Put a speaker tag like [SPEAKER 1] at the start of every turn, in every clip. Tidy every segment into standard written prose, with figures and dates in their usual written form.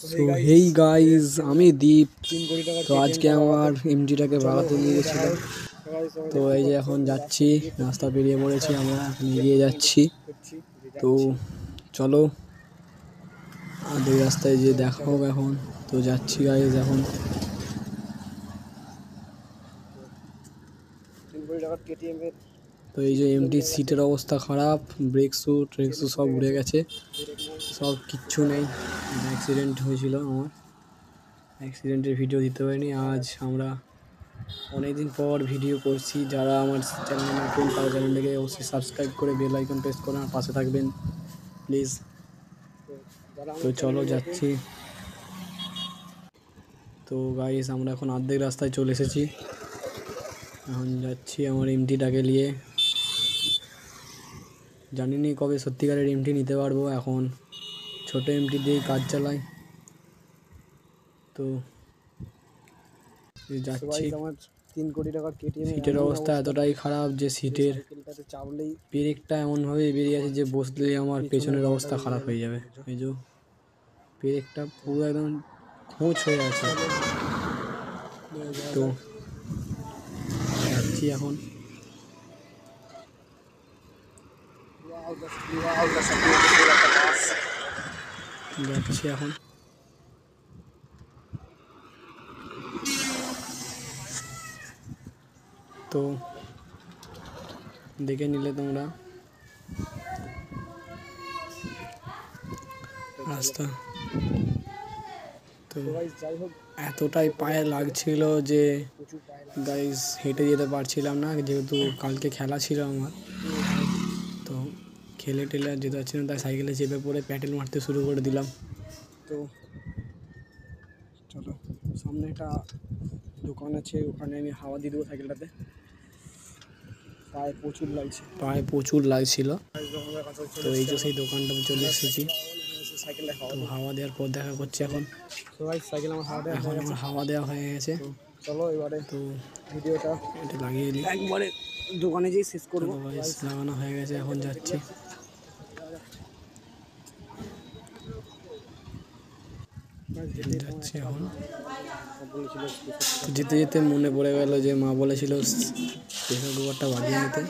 [SPEAKER 1] So hey guys, আমি দীপ। তো আজকে আমার এমজিটাকে বাগাতে নিয়ে গেছিলাম। তো এই যে এখন যাচ্ছি, রাস্তা পেরিয়ে পড়েছি, আমরা এখন এগিয়ে যাচ্ছি। তো চলো আর এই রাস্তায় যে দেখা হোক এখন। তো যাচ্ছি গাইজ এখন। তো এই যে এমটি সিটের অবস্থা খারাপ, ব্রেক শু সব উড়ে গেছে, সব কিচ্ছু নেই। অ্যাক্সিডেন্ট হয়েছিল আমার, অ্যাক্সিডেন্টের ভিডিও দিতে পারিনি। আজ আমরা অনেকদিন পর ভিডিও করছি। যারা আমার চ্যানেলে নতুন তারা চ্যানেলটাকে অবশ্যই সাবস্ক্রাইব করে বেল আইকন প্রেস করে আমার পাশে থাকবেন প্লিজ। তো চলো যাচ্ছি। তো গাইস আমরা এখন অর্ধেক রাস্তায় চলে এসেছি, এখন যাচ্ছি আমার এমটিটাকে নিয়ে। জানি নি কবে সত্যিকারের এমটি নিতে পারবো, এখন ছোট এমটি দিয়েই কাজ চালাই। তো যাচ্ছি।
[SPEAKER 2] 3 কোটি টাকার কেটিএম
[SPEAKER 1] সিটের অবস্থা এতটাই খারাপ যে সিটের ব্রেকটা এমনভাবে বেরিয়ে আছে যে বসলেই আমার পেছনের অবস্থা খারাপ হয়ে যাবে। এই যে ব্রেকটা পুরো একদম খোঁচ হয়ে আছে। তো যাচ্ছি এখন। যাচ্ছি এখন। তো দেখে নিলে তোমরা রাস্তা। তো এতটাই পায়ে লাগছিল যে গাইস হেঁটে যেতে পারছিলাম না, যেহেতু কালকে খেলা ছিল আমার। তো খেলে টেলে আর যেতে পারছি না, তাই সাইকেলে চেপে পড়ে প্যাডেল মারতে শুরু করে দিলাম।
[SPEAKER 2] তো চলো, সামনে একটা দোকান আছে, ওখানে আমি হাওয়া দিয়ে দেবো সাইকেলটাতে। পায়ে প্রচুর
[SPEAKER 1] লাগছিল। তো এই যে সেই দোকানটাতে চলে এসেছি। তো হাওয়া দেওয়ার পর দেখা করছি এখন।
[SPEAKER 2] সাইকেল আমার
[SPEAKER 1] হাওয়া দেওয়া হয়ে গেছে।
[SPEAKER 2] চলো এবারে
[SPEAKER 1] তো
[SPEAKER 2] ভিডিওটা
[SPEAKER 1] এটা লাগিয়ে দিই,
[SPEAKER 2] একবারে দোকানে যেই শেষ করবো।
[SPEAKER 1] লাগানো হয়ে গেছে, এখন যাচ্ছি। এখন যেতে যেতে মনে পড়ে গেল যে মা বলেছিল প্রেসার কুকারটা বাগিয়ে নিতে।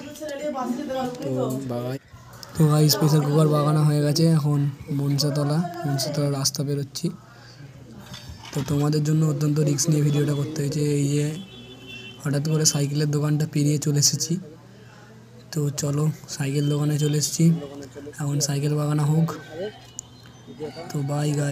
[SPEAKER 1] তো ভাই প্রেসার কুকার বাগানো হয়ে গেছে। এখন মনসাতলা রাস্তা বেরোচ্ছি। তো তোমাদের জন্য অত্যন্ত রিস্ক নিয়ে ভিডিওটা করতে হয়েছে। এই যে হঠাৎ করে সাইকেলের দোকানটা পেরিয়ে চলে এসেছি। তো চলো সাইকেল দোকানে চলে এসেছি, এখন সাইকেল বাগানো হোক। তো বাই গাই।